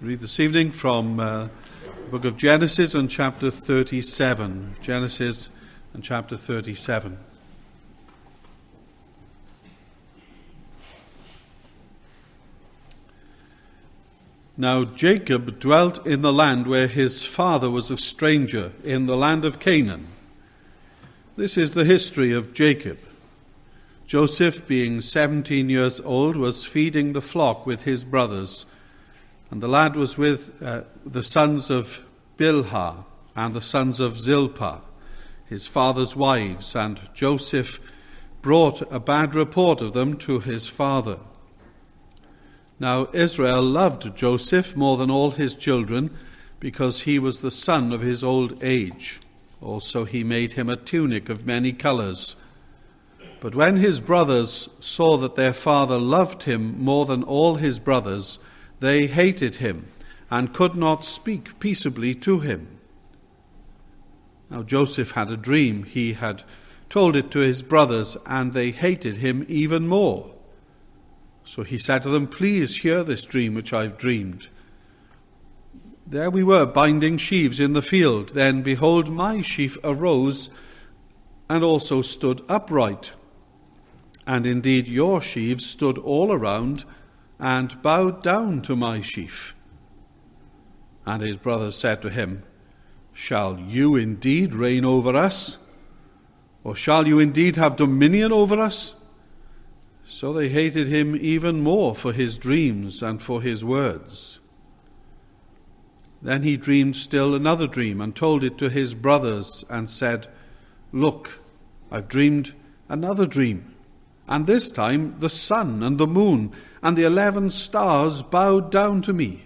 Read this evening from the book of Genesis and chapter 37. Genesis and chapter 37. Now Jacob dwelt in the land where his father was a stranger, in the land of Canaan. This is the history of Jacob. Joseph, being 17 years old, was feeding the flock with his brothers, and the lad was with the sons of Bilhah and the sons of Zilpah, his father's wives, and Joseph brought a bad report of them to his father. Now Israel loved Joseph more than all his children, because he was the son of his old age. Also he made him a tunic of many colors. But when his brothers saw that their father loved him more than all his brothers, they hated him and could not speak peaceably to him. Now Joseph had a dream. He had told it to his brothers, and they hated him even more. So he said to them, "Please hear this dream which I've dreamed. There we were binding sheaves in the field. Then behold, my sheaf arose and also stood upright. And indeed your sheaves stood all around and bowed down to my sheaf." And his brothers said to him, "Shall you indeed reign over us? Or shall you indeed have dominion over us?" So they hated him even more for his dreams and for his words. Then he dreamed still another dream and told it to his brothers and said, "Look, I've dreamed another dream. And this time the sun and the moon and the 11 stars bowed down to me."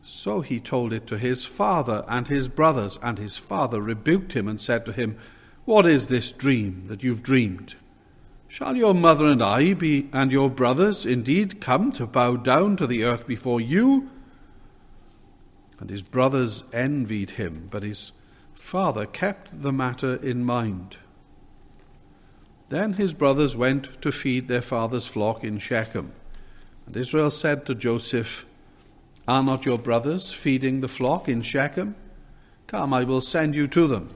So he told it to his father and his brothers, and his father rebuked him and said to him, "What is this dream that you've dreamed? Shall your mother and I and your brothers indeed come to bow down to the earth before you?" And his brothers envied him, but his father kept the matter in mind. Then his brothers went to feed their father's flock in Shechem. And Israel said to Joseph, "Are not your brothers feeding the flock in Shechem? Come, I will send you to them."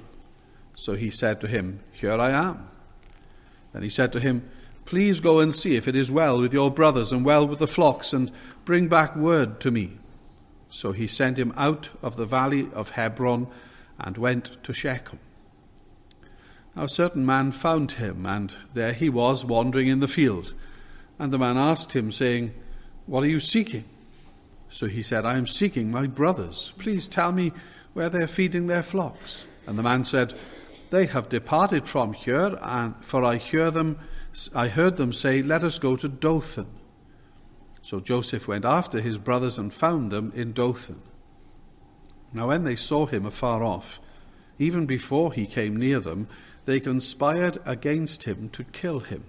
So he said to him, "Here I am." Then he said to him, "Please go and see if it is well with your brothers and well with the flocks, and bring back word to me." So he sent him out of the valley of Hebron and went to Shechem. Now a certain man found him, and there he was wandering in the field. And the man asked him, saying, "What are you seeking?" So he said, "I am seeking my brothers. Please tell me where they are feeding their flocks." And the man said, "They have departed from here, for I heard them say, 'Let us go to Dothan.'" So Joseph went after his brothers and found them in Dothan. Now when they saw him afar off, even before he came near them, they conspired against him to kill him.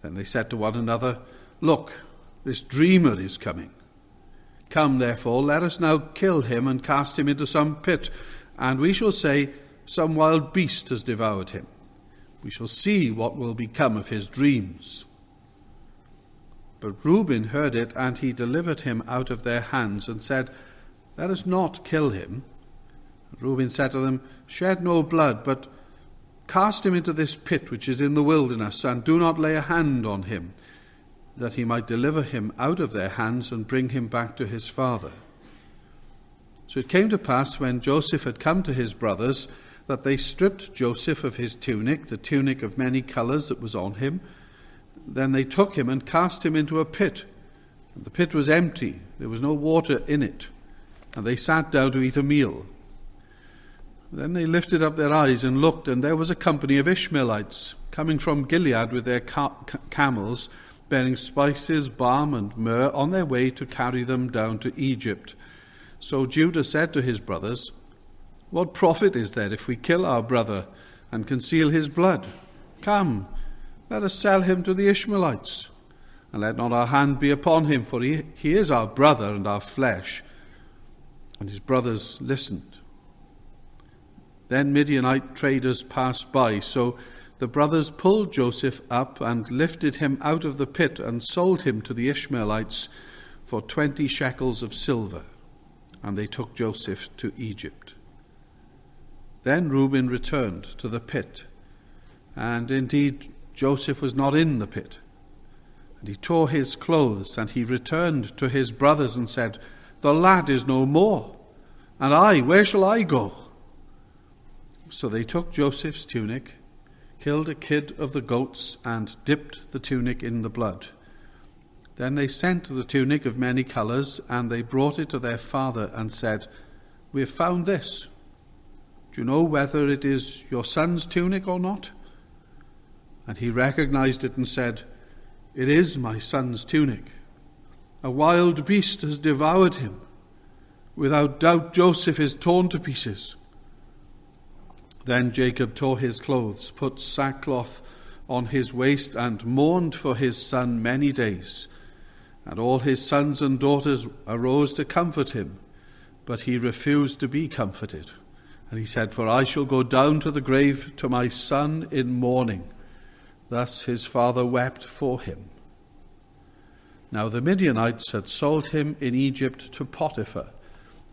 Then they said to one another, "Look, this dreamer is coming. Come, therefore, let us now kill him and cast him into some pit, and we shall say, 'Some wild beast has devoured him.' We shall see what will become of his dreams." But Reuben heard it, and he delivered him out of their hands and said, "Let us not kill him." And Reuben said to them, "Shed no blood, but cast him into this pit which is in the wilderness, and do not lay a hand on him, that he might deliver him out of their hands and bring him back to his father." So it came to pass, when Joseph had come to his brothers, that they stripped Joseph of his tunic, the tunic of many colors that was on him. Then they took him and cast him into a pit. And the pit was empty, there was no water in it, and they sat down to eat a meal. Then they lifted up their eyes and looked, and there was a company of Ishmaelites coming from Gilead with their camels, bearing spices, balm, and myrrh, on their way to carry them down to Egypt. So Judah said to his brothers, "What profit is there if we kill our brother and conceal his blood? Come, let us sell him to the Ishmaelites, and let not our hand be upon him, for he is our brother and our flesh." And his brothers listened. Then Midianite traders passed by, so the brothers pulled Joseph up and lifted him out of the pit and sold him to the Ishmaelites for 20 shekels of silver, and they took Joseph to Egypt. Then Reuben returned to the pit, and indeed Joseph was not in the pit. And he tore his clothes, and he returned to his brothers and said, "The lad is no more, and I, where shall I go?" So they took Joseph's tunic, killed a kid of the goats, and dipped the tunic in the blood. Then they sent the tunic of many colours, and they brought it to their father and said, "We have found this. Do you know whether it is your son's tunic or not?" And he recognized it and said, "It is my son's tunic. A wild beast has devoured him. Without doubt Joseph is torn to pieces." Then Jacob tore his clothes, put sackcloth on his waist, and mourned for his son many days. And all his sons and daughters arose to comfort him, but he refused to be comforted. And he said, "For I shall go down to the grave to my son in mourning." Thus his father wept for him. Now the Midianites had sold him in Egypt to Potiphar,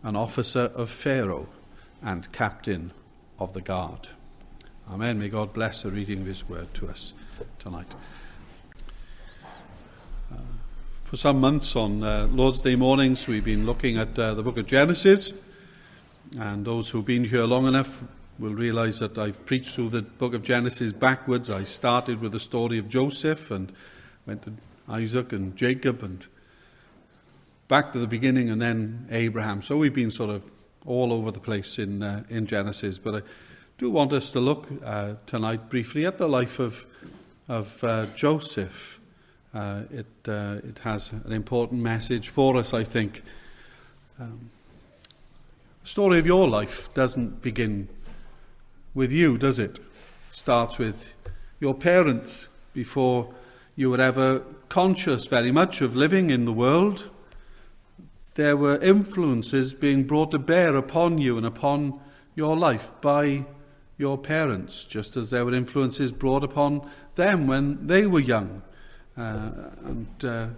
an officer of Pharaoh and captain of the guard. Amen. May God bless the reading of his word to us tonight. For some months on Lord's Day mornings, we've been looking at the book of Genesis. And those who've been here long enough will realize that I've preached through the book of Genesis backwards. I started with the story of Joseph and went to Isaac and Jacob and back to the beginning and then Abraham. So we've been sort of all over the place in Genesis. But I do want us to look tonight briefly at the life of Joseph. It has an important message for us, I think. The story of your life doesn't begin with you, does it? It starts with your parents before you were ever conscious very much of living in the world. There were influences being brought to bear upon you and upon your life by your parents, just as there were influences brought upon them when they were young. And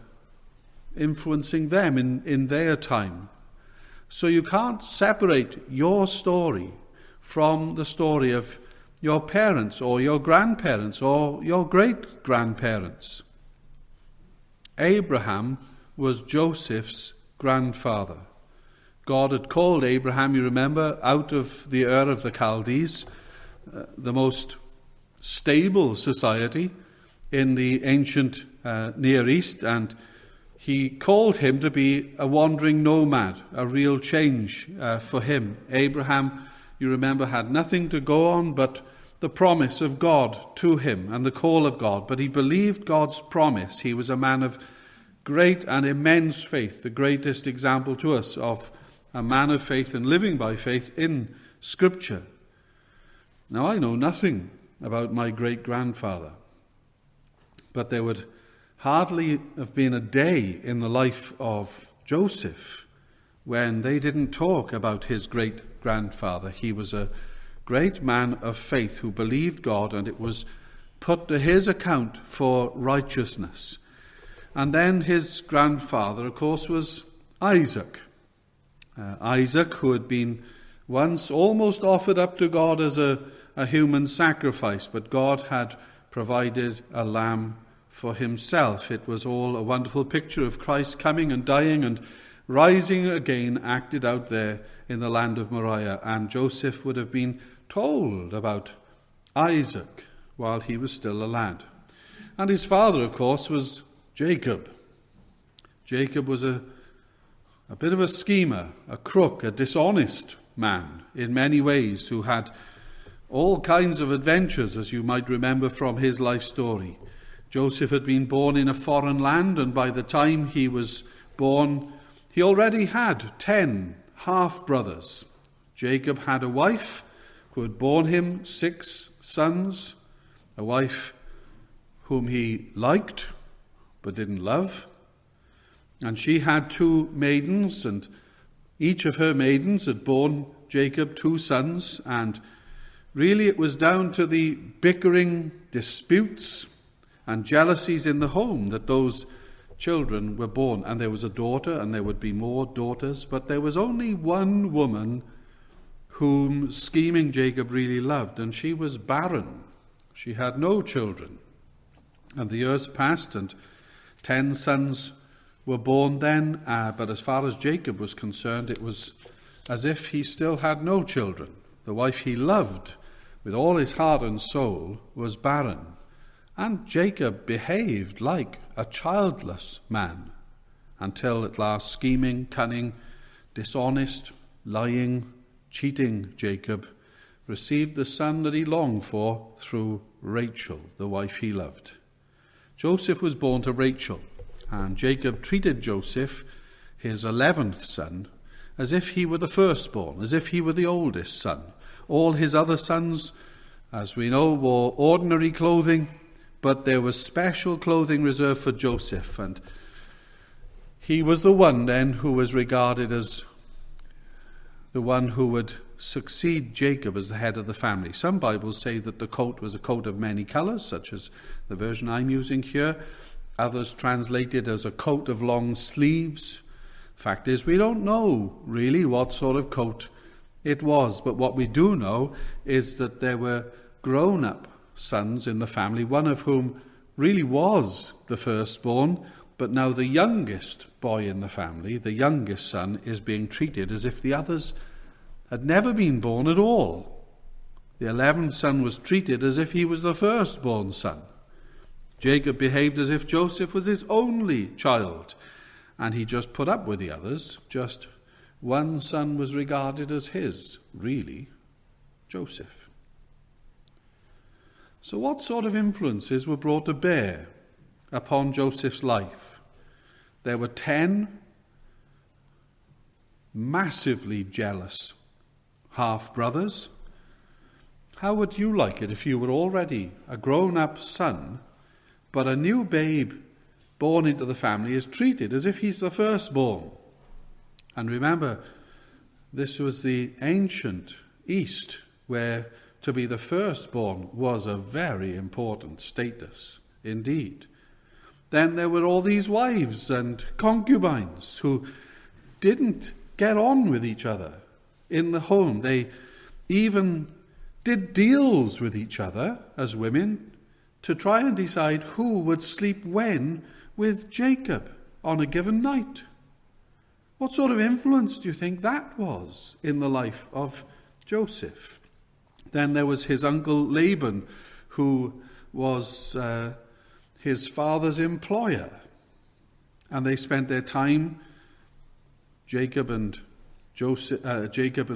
influencing them in their time. So you can't separate your story from the story of your parents or your grandparents or your great-grandparents. Abraham was Joseph's grandfather. God had called Abraham, you remember, out of the Ur of the Chaldees, the most stable society in the ancient Near East, and he called him to be a wandering nomad, a real change for him. Abraham, you remember, had nothing to go on but the promise of God to him and the call of God, but he believed God's promise. He was a man of great and immense faith, the greatest example to us of a man of faith and living by faith in Scripture. Now, I know nothing about my great-grandfather, but there would hardly have been a day in the life of Joseph when they didn't talk about his great-grandfather. He was a great man of faith who believed God, and it was put to his account for righteousness. And then his grandfather, of course, was Isaac. Isaac, who had been once almost offered up to God as a human sacrifice, but God had provided a lamb for himself. It was all a wonderful picture of Christ coming and dying and rising again, acted out there in the land of Moriah. And Joseph would have been told about Isaac while he was still a lad. And his father, of course, was Jacob. Jacob was a bit of a schemer, a crook, a dishonest man in many ways, who had all kinds of adventures, as you might remember from his life story. Joseph had been born in a foreign land, and by the time he was born, he already had 10 half-brothers. Jacob had a wife who had borne him 6 sons, a wife whom he liked but didn't love. And she had 2 maidens, and each of her maidens had borne Jacob 2 sons, and really it was down to the bickering disputes and jealousies in the home that those children were born, and there was a daughter, and there would be more daughters, but there was only one woman whom scheming Jacob really loved, and she was barren. She had no children. And the years passed, and 10 sons were born then, but as far as Jacob was concerned, it was as if he still had no children. The wife he loved with all his heart and soul was barren, and Jacob behaved like a childless man, until at last scheming, cunning, dishonest, lying, cheating Jacob received the son that he longed for through Rachel, the wife he loved. Joseph was born to Rachel, and Jacob treated Joseph, his 11th son, as if he were the firstborn, as if he were the oldest son. All his other sons, as we know, wore ordinary clothing, but there was special clothing reserved for Joseph, and he was the one then who was regarded as the one who would succeed Jacob as the head of the family. Some Bibles say that the coat was a coat of many colors, such as the version I'm using here. Others translate it as a coat of long sleeves. Fact is, we don't know really what sort of coat it was, but what we do know is that there were grown-up sons in the family, one of whom really was the firstborn, but now the youngest boy in the family, the youngest son, is being treated as if the others had never been born at all. The 11th son was treated as if he was the firstborn son. Jacob behaved as if Joseph was his only child, and he just put up with the others. Just one son was regarded as his, really, Joseph. So what sort of influences were brought to bear upon Joseph's life? There were 10 massively jealous half-brothers. How would you like it if you were already a grown-up son, but a new babe born into the family is treated as if he's the firstborn? And remember, this was the ancient East, where to be the firstborn was a very important status indeed. Then there were all these wives and concubines who didn't get on with each other in the home. They even did deals with each other as women to try and decide who would sleep when with Jacob on a given night. What sort of influence do you think that was in the life of Joseph? Then there was his uncle Laban, who was his father's employer. And they spent their time, Jacob and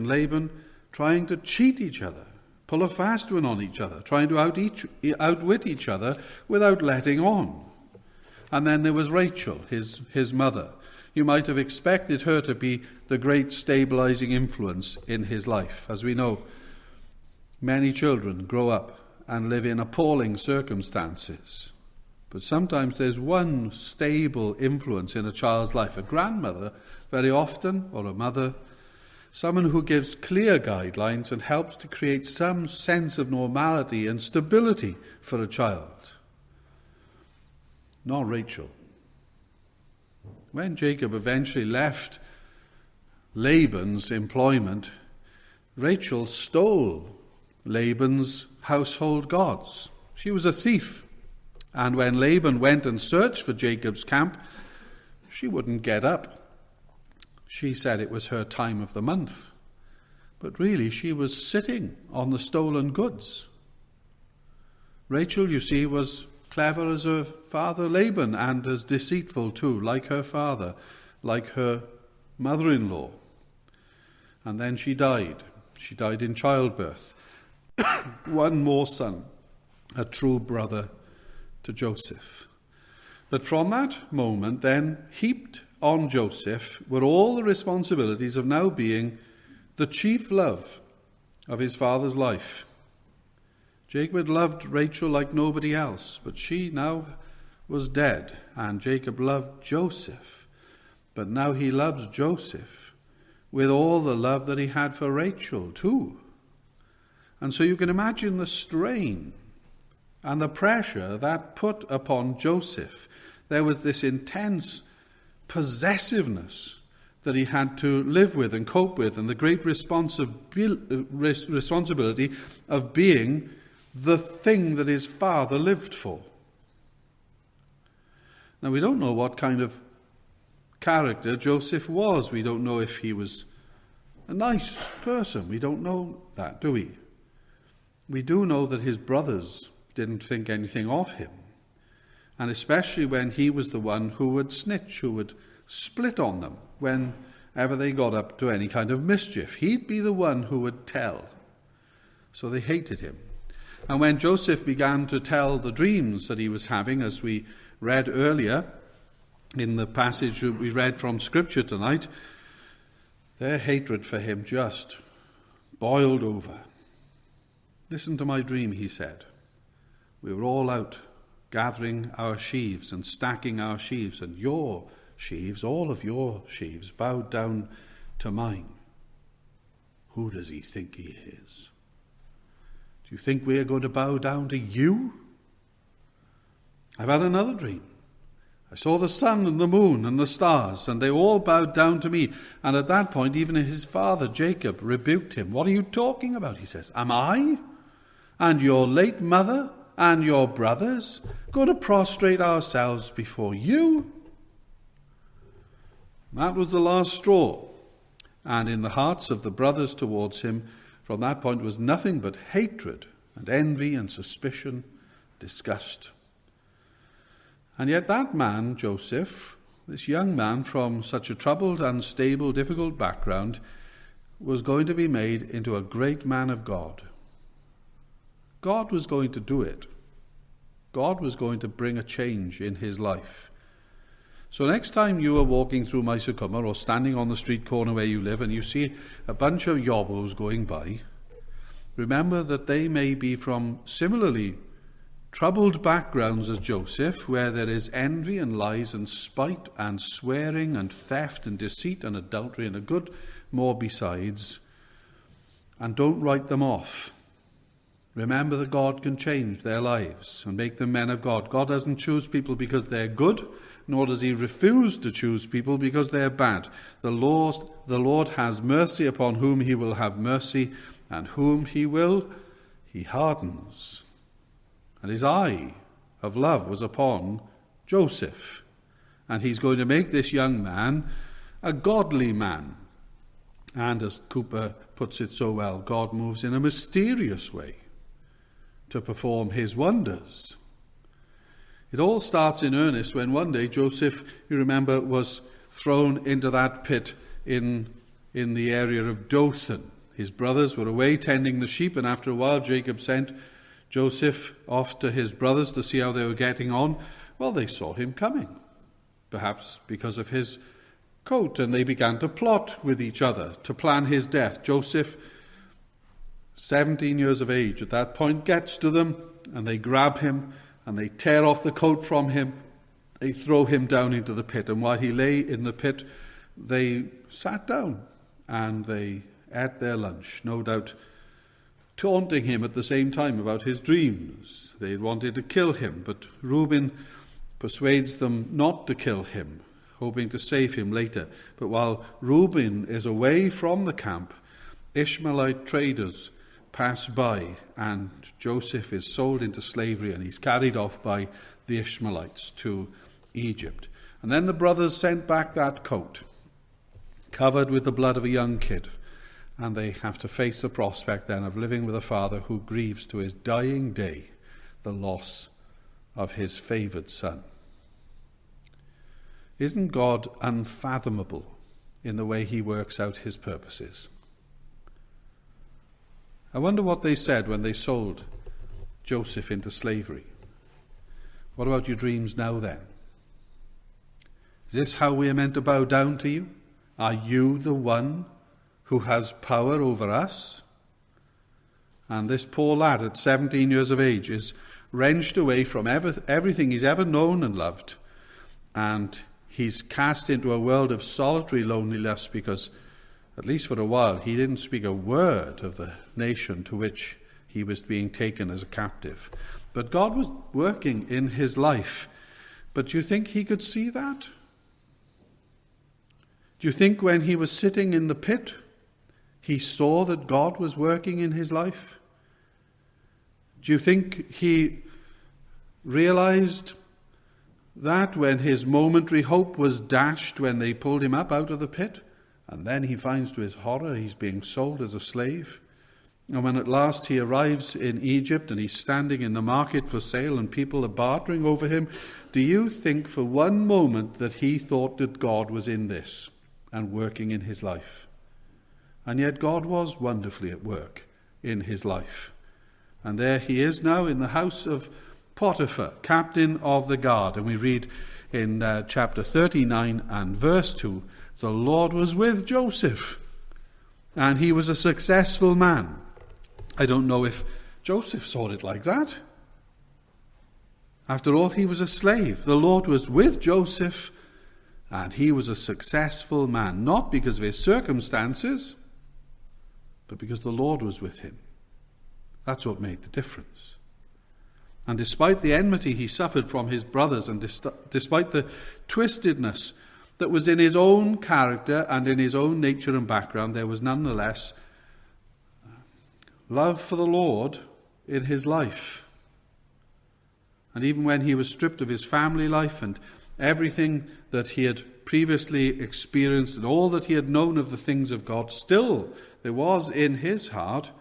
Laban, trying to cheat each other, pull a fast one on each other, trying to outwit each other without letting on. And then there was Rachel, his mother. You might have expected her to be the great stabilizing influence in his life. As we know, many children grow up and live in appalling circumstances. But sometimes there's one stable influence in a child's life, a grandmother very often, or a mother, someone who gives clear guidelines and helps to create some sense of normality and stability for a child. Not Rachel. When Jacob eventually left Laban's employment, Rachel stole Laban's household gods. She was a thief. And when Laban went and searched for Jacob's camp, she wouldn't get up. She said it was her time of the month. But really, she was sitting on the stolen goods. Rachel, you see, was clever as her father Laban, and as deceitful too, like her father, like her mother-in-law. And then she died. She died in childbirth. One more son, a true brother to Joseph. But from that moment then, heaped on Joseph were all the responsibilities of now being the chief love of his father's life. Jacob had loved Rachel like nobody else, but she now was dead, and Jacob loved Joseph. But now he loves Joseph with all the love that he had for Rachel too. And so you can imagine the strain and the pressure that put upon Joseph, There was this intense possessiveness that he had to live with and cope with, and the great responsibility of being the thing that his father lived for. Now, we don't know what kind of character Joseph was. We don't know if he was a nice person. We don't know that, do we? We do know that his brothers didn't think anything of him, and especially when he was the one who would snitch, who would split on them whenever they got up to any kind of mischief. He'd be the one who would tell. So they hated him. And when Joseph began to tell the dreams that he was having, as we read earlier in the passage that we read from Scripture tonight, their hatred for him just boiled over. "Listen to my dream," he said. "We were all out gathering our sheaves and stacking our sheaves, and your sheaves, all of your sheaves, bowed down to mine. Who does he think he is? Do you think we are going to bow down to you? I've had another dream. I saw the sun and the moon and the stars, and they all bowed down to me." And at that point, even his father Jacob rebuked him. "What are you talking about?" he says. "Am I and your late mother and your brothers going to prostrate ourselves before you?" That was the last straw. And in the hearts of the brothers towards him, from that point, was nothing but hatred and envy and suspicion, disgust. And yet that man, Joseph, this young man from such a troubled, unstable, difficult background, was going to be made into a great man of God. God was going to do it. God was going to bring a change in his life. So next time you are walking through Maesycwmmer or standing on the street corner where you live and you see a bunch of yobbos going by, remember that they may be from similarly troubled backgrounds as Joseph, where there is envy and lies and spite and swearing and theft and deceit and adultery and a good more besides. And don't write them off. Remember that God can change their lives and make them men of God. God doesn't choose people because they're good, nor does he refuse to choose people because they're bad. The Lord has mercy upon whom he will have mercy, and whom he will, he hardens. And his eye of love was upon Joseph. And he's going to make this young man a godly man. And as Cooper puts it so well, God moves in a mysterious way to perform his wonders. It all starts in earnest when one day Joseph, you remember, was thrown into that pit in the area of Dothan. His brothers were away tending the sheep, and after a while Jacob sent Joseph off to his brothers to see how they were getting on. Well, they saw him coming, perhaps because of his coat, and they began to plot with each other to plan his death. Joseph, 17 years of age at that point, gets to them, and they grab him, and they tear off the coat from him. They throw him down into the pit, and while he lay in the pit, they sat down, and they ate their lunch, no doubt taunting him at the same time about his dreams. They wanted to kill him, but Reuben persuades them not to kill him, hoping to save him later. But while Reuben is away from the camp, Ishmaelite traders pass by, and Joseph is sold into slavery, and he's carried off by the Ishmaelites to Egypt. And then the brothers sent back that coat, covered with the blood of a young kid, and they have to face the prospect then of living with a father who grieves to his dying day the loss of his favoured son. Isn't God unfathomable in the way he works out his purposes? I wonder what they said when they sold Joseph into slavery. What about your dreams now then? Is this how we are meant to bow down to you? Are you the one who has power over us? And this poor lad at 17 years of age is wrenched away from everything he's ever known and loved, and he's cast into a world of solitary loneliness because, at least for a while, he didn't speak a word of the nation to which he was being taken as a captive. But God was working in his life But do you think he could see that? Do you think when he was sitting in the pit, he saw that God was working in his life? Do you think he realized that when his momentary hope was dashed when they pulled him up out of the pit? And then he finds to his horror he's being sold as a slave. And when at last he arrives in Egypt and he's standing in the market for sale and people are bartering over him, do you think for one moment that he thought that God was in this and working in his life? And yet God was wonderfully at work in his life. And there he is now in the house of Potiphar, captain of the guard. And we read in chapter 39 and verse 2, the Lord was with Joseph, and he was a successful man. I don't know if Joseph saw it like that. After all, he was a slave. The Lord was with Joseph, and he was a successful man, not because of his circumstances, but because the Lord was with him. That's what made the difference. And despite the enmity he suffered from his brothers, and despite the twistedness that was in his own character and in his own nature and background, there was nonetheless love for the Lord in his life. And even when he was stripped of his family life and everything that he had previously experienced and all that he had known of the things of God, still there was in his heart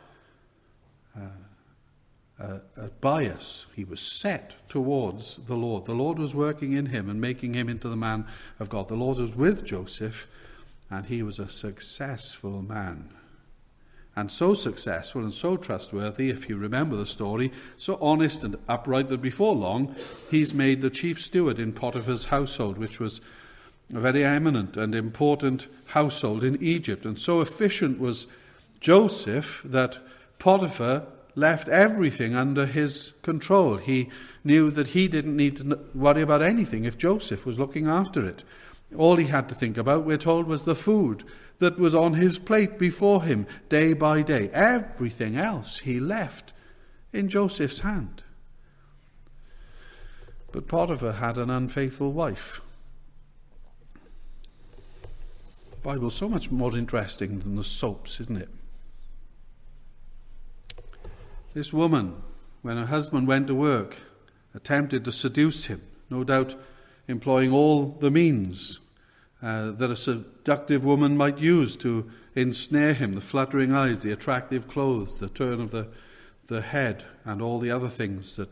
a bias. He was set towards the Lord. The Lord was working in him and making him into the man of God. The Lord was with Joseph, and he was a successful man. And so successful and so trustworthy, if you remember the story, so honest and upright that before long he's made the chief steward in Potiphar's household, which was a very eminent and important household in Egypt. And so efficient was Joseph that Potiphar left everything under his control. He knew that he didn't need to worry about anything if Joseph was looking after it. All he had to think about, we're told, was the food that was on his plate before him day by day. Everything else he left in Joseph's hand. But Potiphar had an unfaithful wife. The Bible's so much more interesting than the soaps, isn't it? This woman, when her husband went to work, attempted to seduce him, no doubt employing all the means that a seductive woman might use to ensnare him, the fluttering eyes, the attractive clothes, the turn of the head, and all the other things that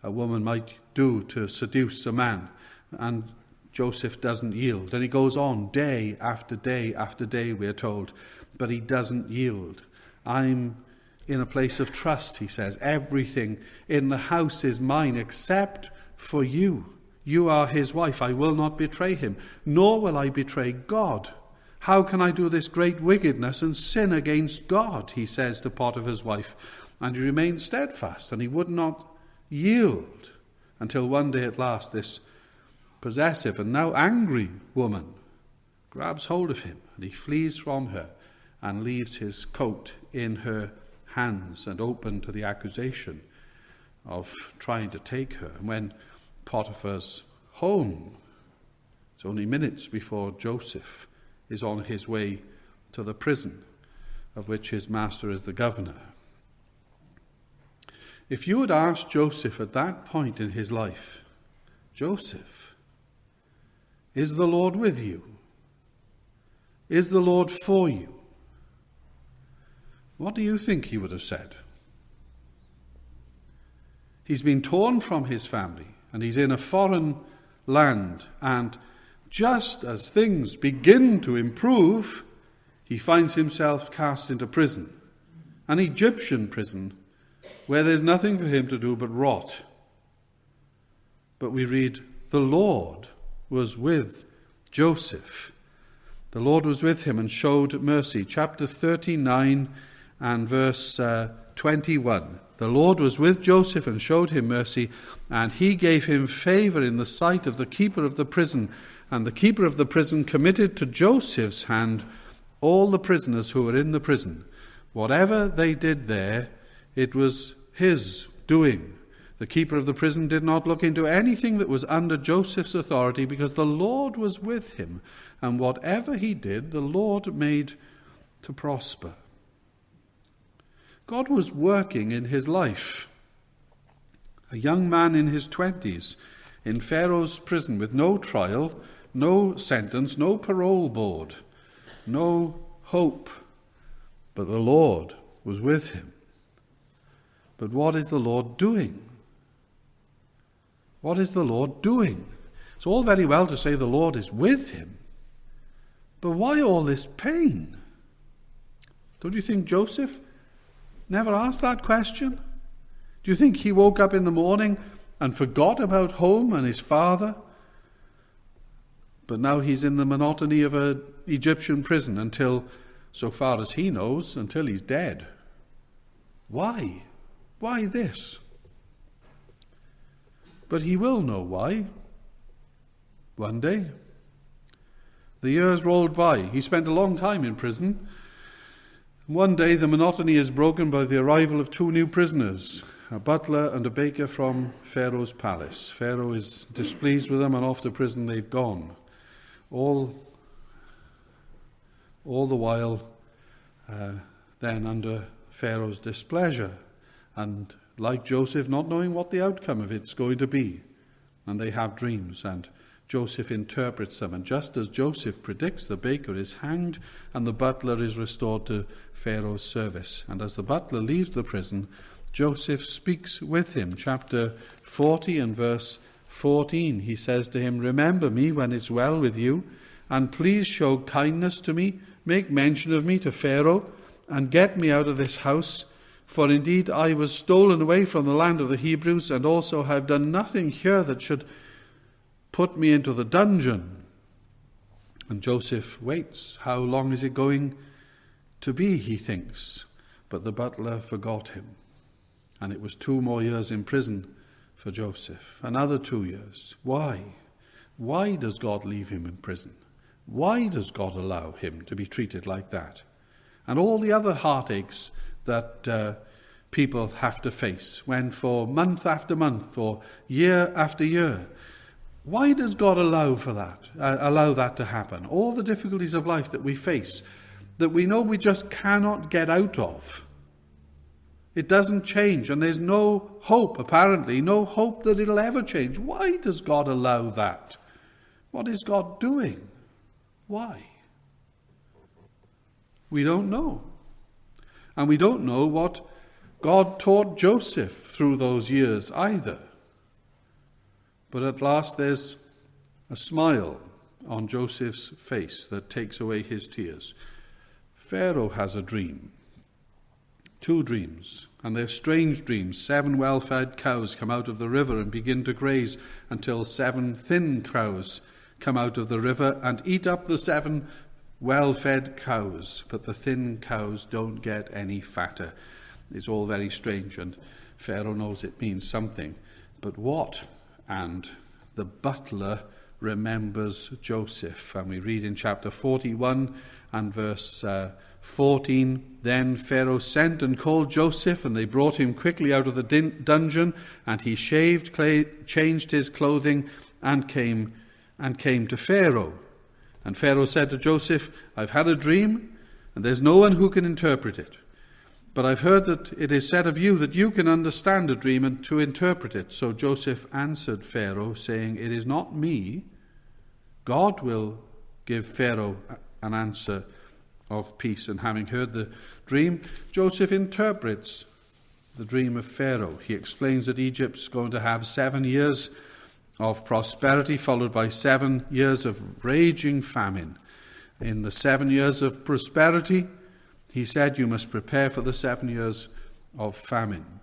a woman might do to seduce a man. And Joseph doesn't yield. And he goes on day after day after day, we're told, but he doesn't yield. I'm in a place of trust, he says. Everything in the house is mine except for you. You are his wife. I will not betray him, nor will I betray God. How can I do this great wickedness and sin against God? He says to Potiphar's wife. And he remained steadfast, and he would not yield until one day at last this possessive and now angry woman grabs hold of him, and he flees from her and leaves his coat in her hands and open to the accusation of trying to take her. And when Potiphar's home, it's only minutes before Joseph is on his way to the prison of which his master is the governor. If you had asked Joseph at that point in his life, Joseph, is the Lord with you? Is the Lord for you? What do you think he would have said? He's been torn from his family, and he's in a foreign land, and just as things begin to improve, he finds himself cast into prison, an Egyptian prison, where there's nothing for him to do but rot. But we read, the Lord was with Joseph. The Lord was with him and showed mercy. Chapter 39 and verse 21. The Lord was with Joseph and showed him mercy, and he gave him favor in the sight of the keeper of the prison. And the keeper of the prison committed to Joseph's hand all the prisoners who were in the prison. Whatever they did there, it was his doing. The keeper of the prison did not look into anything that was under Joseph's authority, because the Lord was with him, and whatever he did, the Lord made to prosper. God was working in his life. A young man in his 20s, in Pharaoh's prison, with no trial, no sentence, no parole board, no hope. But the Lord was with him. But what is the Lord doing? What is the Lord doing? It's all very well to say the Lord is with him, but why all this pain? Don't you think Joseph never asked that question? Do you think he woke up in the morning and forgot about home and his father? But now he's in the monotony of an Egyptian prison until, so far as he knows, until he's dead. Why? Why this? But he will know why. One day. The years rolled by. He spent a long time in prison. One day the monotony is broken by the arrival of two new prisoners, a butler and a baker from Pharaoh's palace. Pharaoh is displeased with them, and off to prison they've gone. All the while then under Pharaoh's displeasure, and like Joseph, not knowing what the outcome of it's going to be. And they have dreams, and Joseph interprets them. And just as Joseph predicts, the baker is hanged and the butler is restored to Pharaoh's service. And as the butler leaves the prison, Joseph speaks with him. Chapter 40 and verse 14, he says to him, "Remember me when it's well with you, and please show kindness to me. Make mention of me to Pharaoh, and get me out of this house. For indeed I was stolen away from the land of the Hebrews, and also have done nothing here that should put me into the dungeon." And Joseph waits. How long is it going to be, he thinks. But the butler forgot him. And it was 2 more years in prison for Joseph. Another 2 years. Why? Why does God leave him in prison? Why does God allow him to be treated like that? And all the other heartaches that people have to face, when for month after month or year after year. Why does God allow that to happen? All the difficulties of life that we face, that we know we just cannot get out of. It doesn't change, and there's no hope, apparently, no hope that it'll ever change. Why does God allow that? What is God doing? Why? We don't know. And we don't know what God taught Joseph through those years either. But at last there's a smile on Joseph's face that takes away his tears. Pharaoh has a dream. 2 dreams, and they're strange dreams. 7 well-fed cows come out of the river and begin to graze until 7 thin cows come out of the river and eat up the 7 well-fed cows, but the thin cows don't get any fatter. It's all very strange, and Pharaoh knows it means something. But what? And the butler remembers Joseph. And we read in chapter 41 and verse 14, "Then Pharaoh sent and called Joseph, and they brought him quickly out of the dungeon, and he shaved, changed his clothing, and came to Pharaoh. And Pharaoh said to Joseph, 'I've had a dream, and there's no one who can interpret it. But I've heard that it is said of you that you can understand a dream and to interpret it.' So Joseph answered Pharaoh, saying, 'It is not me. God will give Pharaoh an answer of peace.' And having heard the dream, Joseph interprets the dream of Pharaoh. He explains that Egypt's going to have 7 years of prosperity, followed by 7 years of raging famine. In the 7 years of prosperity, he said, you must prepare for the 7 years of famine.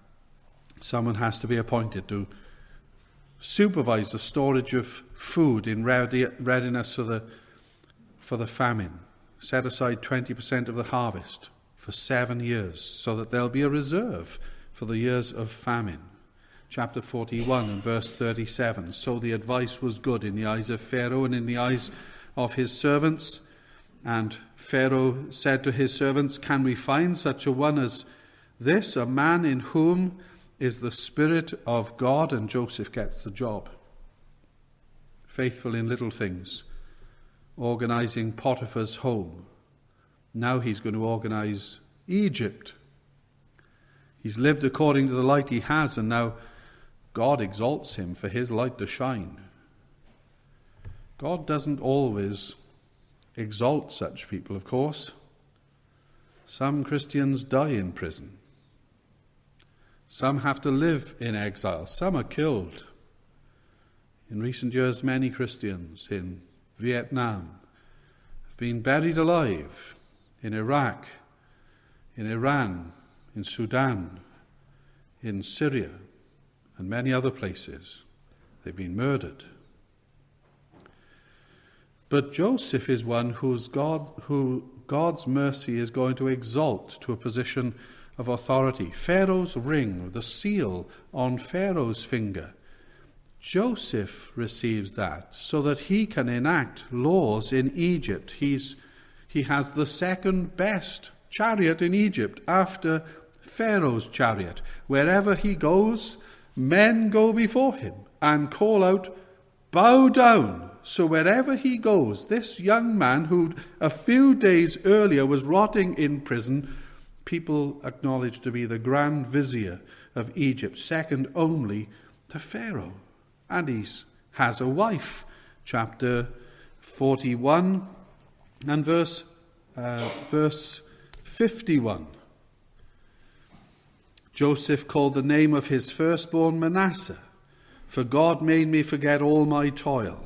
Someone has to be appointed to supervise the storage of food in readiness for the famine. Set aside 20% of the harvest for 7 years, so that there'll be a reserve for the years of famine. Chapter 41 and verse 37. So the advice was good in the eyes of Pharaoh and in the eyes of his servants. And Pharaoh said to his servants, "Can we find such a one as this, a man in whom is the Spirit of God, and Joseph gets the job. Faithful in little things, organizing Potiphar's home. Now he's going to organize Egypt. He's lived according to the light he has, and now God exalts him for his light to shine. God doesn't always exalt such people, of course. Some Christians die in prison. Some have to live in exile. Some are killed. In recent years, many Christians in Vietnam have been buried alive, in Iraq, in Iran, in Sudan, in Syria, and many other places. They've been murdered. But Joseph is one who God's mercy is going to exalt to a position of authority. Pharaoh's ring, the seal on Pharaoh's finger. Joseph receives that so that he can enact laws in Egypt. He has the second best chariot in Egypt after Pharaoh's chariot. Wherever he goes, men go before him and call out, "Bow down." So wherever he goes, this young man who a few days earlier was rotting in prison, people acknowledge to be the Grand Vizier of Egypt, second only to Pharaoh. And he has a wife. Chapter 41 and verse 51. Joseph called the name of his firstborn Manasseh, for God made me forget all my toil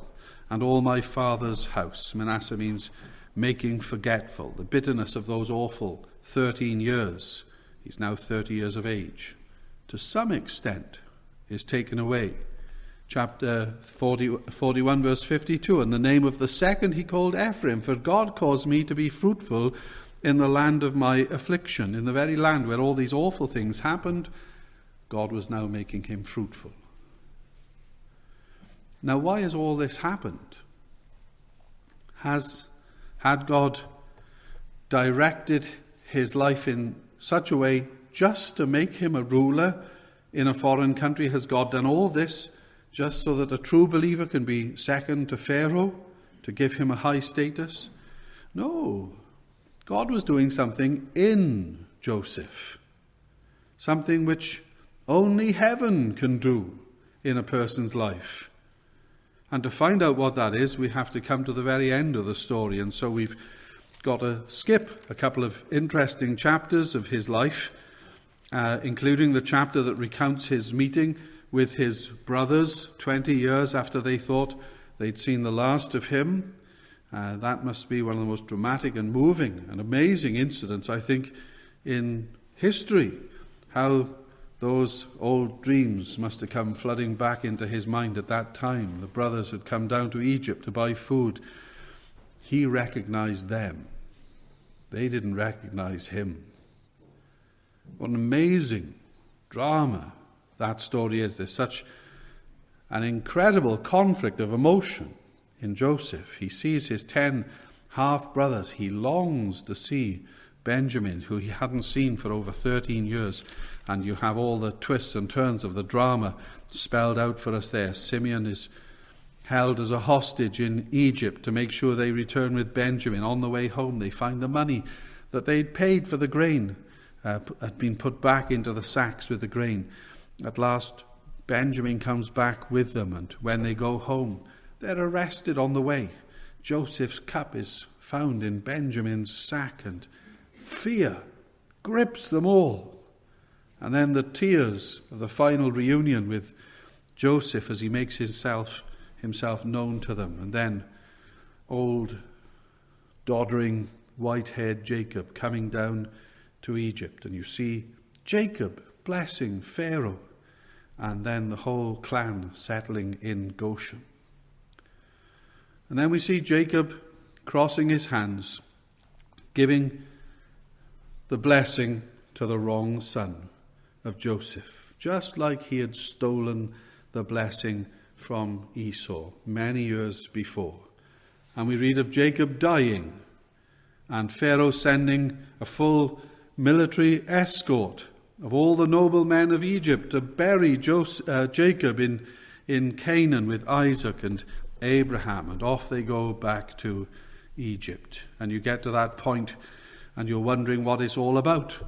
and all my father's house. Manasseh means making forgetful, the bitterness of those awful 13 years. He's now 30 years of age. To some extent is taken away. Chapter 41 verse 52, and the name of the second he called Ephraim, for God caused me to be fruitful in the land of my affliction. In the very land where all these awful things happened, God was now making him fruitful. Now, why has all this happened? Had God directed his life in such a way just to make him a ruler in a foreign country? Has God done all this just so that a true believer can be second to Pharaoh, to give him a high status? No. God was doing something in Joseph, something which only heaven can do in a person's life. And to find out what that is, we have to come to the very end of the story. And so we've got to skip a couple of interesting chapters of his life, including the chapter that recounts his meeting with his brothers 20 years after they thought they'd seen the last of him. That must be one of the most dramatic and moving and amazing incidents, I think, in history. How those old dreams must have come flooding back into his mind at that time. The brothers had come down to Egypt to buy food. He recognized them. They didn't recognize him. What an amazing drama that story is. There's such an incredible conflict of emotion in Joseph. He sees his 10 half-brothers. He longs to see Benjamin, who he hadn't seen for over 13 years. And you have all the twists and turns of the drama spelled out for us there. Simeon is held as a hostage in Egypt to make sure they return with Benjamin. On the way home, they find the money that they'd paid for the grain had been put back into the sacks with the grain. At last, Benjamin comes back with them, and when they go home, they're arrested on the way. Joseph's cup is found in Benjamin's sack, and fear grips them all. And then the tears of the final reunion with Joseph as he makes himself known to them. And then old, doddering, white-haired Jacob coming down to Egypt. And you see Jacob blessing Pharaoh, and then the whole clan settling in Goshen. And then we see Jacob crossing his hands, giving the blessing to the wrong son of Joseph, just like he had stolen the blessing from Esau many years before. And we read of Jacob dying and Pharaoh sending a full military escort of all the noble men of Egypt to bury Jacob in Canaan with Isaac and Abraham. And off they go back to Egypt. And you get to that point and you're wondering what it's all about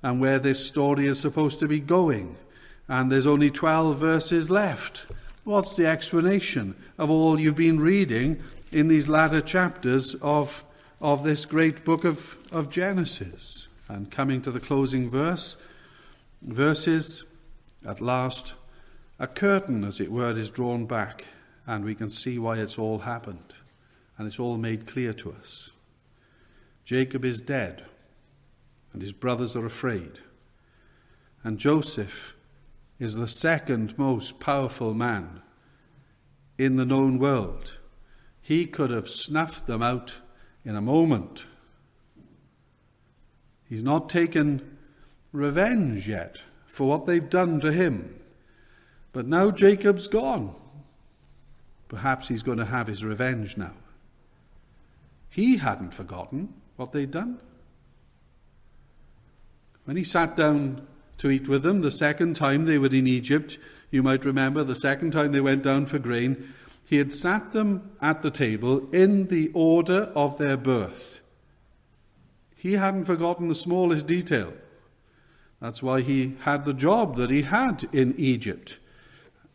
and where this story is supposed to be going. And there's only 12 verses left. What's the explanation of all you've been reading in these latter chapters of this great book of Genesis? And coming to the closing verses, at last, a curtain, as it were, is drawn back, and we can see why it's all happened, and it's all made clear to us. Jacob is dead, and his brothers are afraid, and Joseph is the second most powerful man in the known world. He could have snuffed them out in a moment. He's not taken revenge yet for what they've done to him. But now Jacob's gone. Perhaps he's going to have his revenge now. He hadn't forgotten what they'd done. When he sat down to eat with them the second time they were in Egypt, you might remember the second time they went down for grain, he had sat them at the table in the order of their birth. He hadn't forgotten the smallest detail. That's why he had the job that he had in Egypt.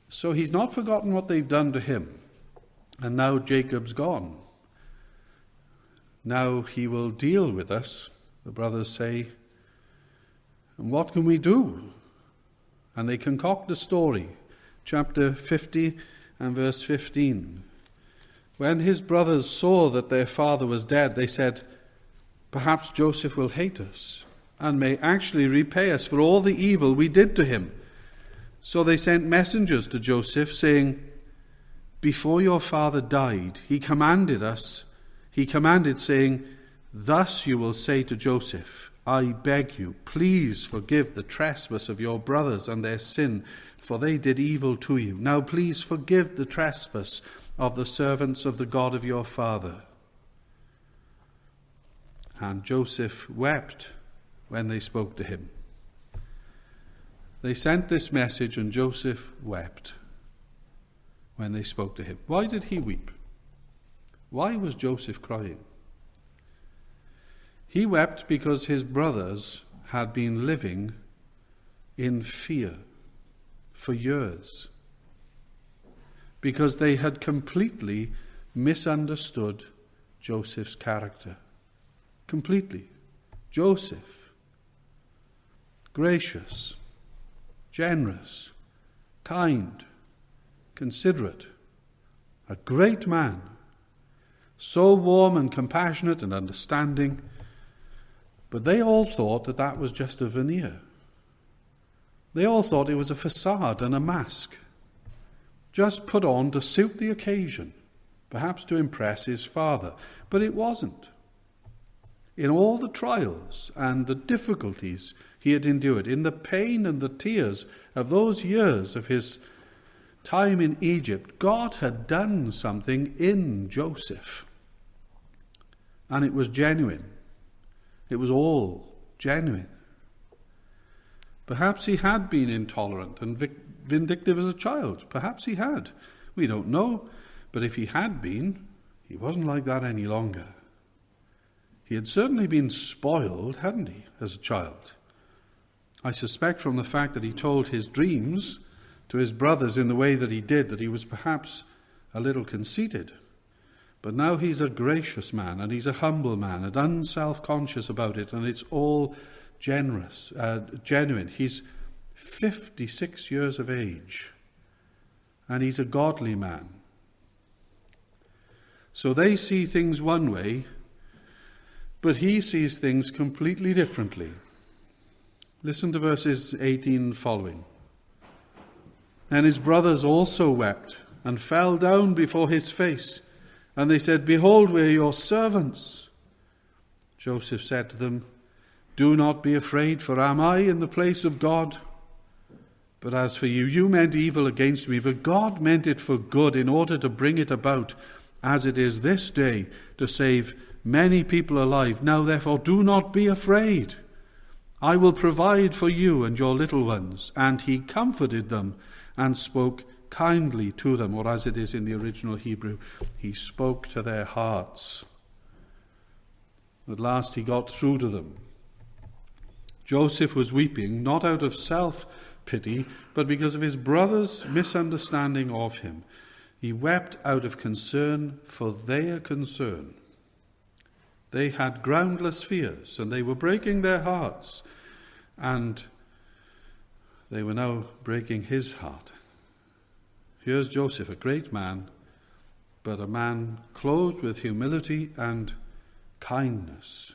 So he's not forgotten what they've done to him. And now Jacob's gone. Now he will deal with us, the brothers say. And what can we do? And they concoct a story. Chapter 50 and verse 15. When his brothers saw that their father was dead, they said, "Perhaps Joseph will hate us and may actually repay us for all the evil we did to him." So they sent messengers to Joseph, saying, "Before your father died, he commanded, saying, 'Thus you will say to Joseph, I beg you, please forgive the trespass of your brothers and their sin, for they did evil to you. Now please forgive the trespass of the servants of the God of your father.' And Joseph wept when they spoke to him." They sent this message, and Joseph wept when they spoke to him. Why did he weep? Why was Joseph crying? He wept because his brothers had been living in fear for years, because they had completely misunderstood Joseph's character. Completely. Joseph, gracious, generous, kind, considerate, a great man, so warm and compassionate and understanding, but they all thought that that was just a veneer. They all thought it was a facade and a mask, just put on to suit the occasion, perhaps to impress his father, but it wasn't. In all the trials and the difficulties he had endured, in the pain and the tears of those years of his time in Egypt, God had done something in Joseph. And it was genuine. It was all genuine. Perhaps he had been intolerant and vindictive as a child. Perhaps he had. We don't know. But if he had been, he wasn't like that any longer. He had certainly been spoiled, hadn't he, as a child? I suspect from the fact that he told his dreams to his brothers in the way that he did, that he was perhaps a little conceited. But now he's a gracious man, and he's a humble man, and unself-conscious about it, and it's all genuine. He's 56 years of age, and he's a godly man. So they see things one way, but he sees things completely differently. Listen to verses 18 following. And his brothers also wept and fell down before his face, and they said, "Behold, we are your servants." Joseph said to them, "Do not be afraid, for am I in the place of God? But as for you, you meant evil against me, but God meant it for good, in order to bring it about, as it is this day, to save many people alive. Now therefore do not be afraid. I will provide for you and your little ones. And he comforted them and spoke kindly to them, or as it is in the original Hebrew, he spoke to their hearts. At last he got through to them. Joseph was weeping, not out of self-pity, but because of his brothers' misunderstanding of him. He wept out of concern for their concern. They had groundless fears, and they were breaking their hearts, and they were now breaking his heart. Here's Joseph, a great man, but a man clothed with humility and kindness.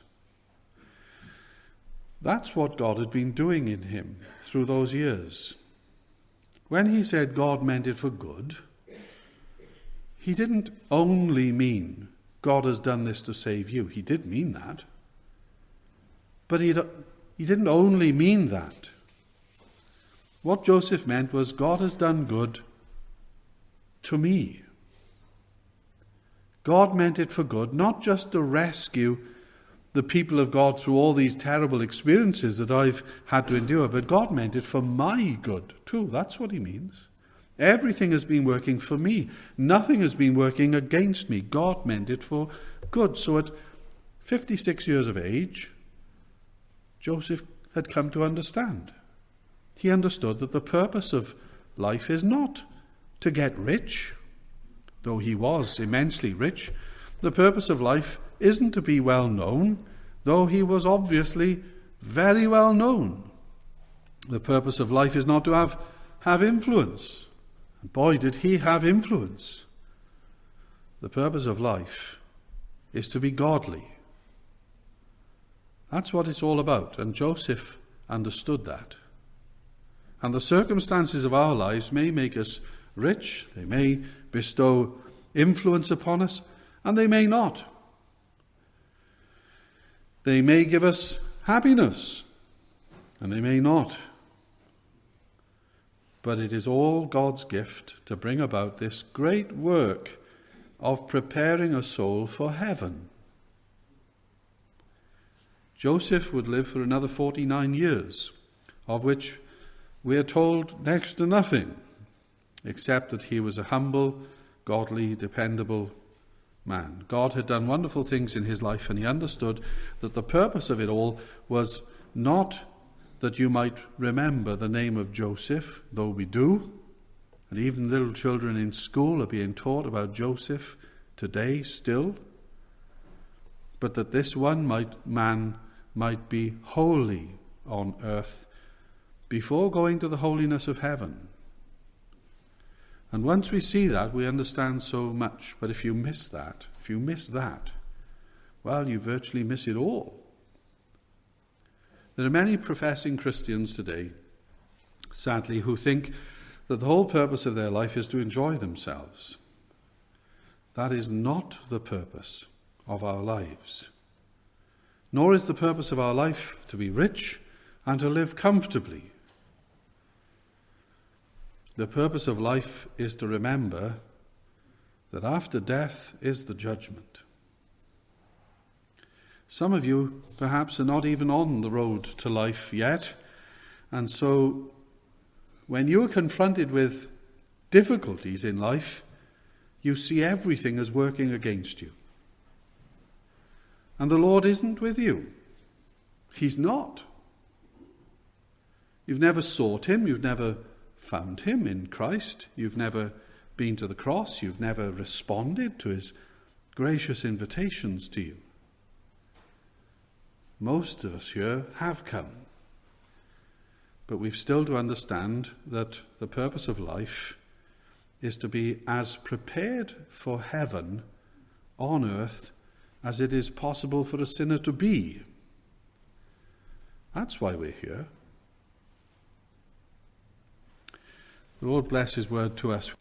That's what God had been doing in him through those years. When he said God meant it for good, he didn't only mean God has done this to save you. He did mean that. But he didn't only mean that. What Joseph meant was God has done good to me. God meant it for good, not just to rescue the people of God through all these terrible experiences that I've had to endure, but God meant it for my good too. That's what he means. Everything has been working for me. Nothing has been working against me. God meant it for good. So at 56 years of age, Joseph had come to understand. He understood that the purpose of life is not to get rich, though he was immensely rich. The purpose of life isn't to be well known, though he was obviously very well known. The purpose of life is not to have influence. And boy, did he have influence. The purpose of life is to be godly. That's what it's all about, and Joseph understood that. And the circumstances of our lives may make us rich, they may bestow influence upon us, and they may not. They may give us happiness, and they may not. But it is all God's gift to bring about this great work of preparing a soul for heaven. Joseph would live for another 49 years, of which we are told next to nothing, except that he was a humble, godly, dependable man. God had done wonderful things in his life, and he understood that the purpose of it all was not that you might remember the name of Joseph, though we do, and even little children in school are being taught about Joseph today still, but that this one man might be holy on earth before going to the holiness of heaven. And once we see that, we understand so much. But if you miss that, well, you virtually miss it all. There are many professing Christians today, sadly, who think that the whole purpose of their life is to enjoy themselves. That is not the purpose of our lives. Nor is the purpose of our life to be rich and to live comfortably. The purpose of life is to remember that after death is the judgment. Some of you perhaps are not even on the road to life yet, and so when you are confronted with difficulties in life, you see everything as working against you. And the Lord isn't with you. He's not. You've never sought him, you've never found him in Christ, you've never been to the cross, you've never responded to his gracious invitations to you. Most of us here have come, but we've still to understand that the purpose of life is to be as prepared for heaven on earth as it is possible for a sinner to be. That's why we're here. The Lord bless his word to us.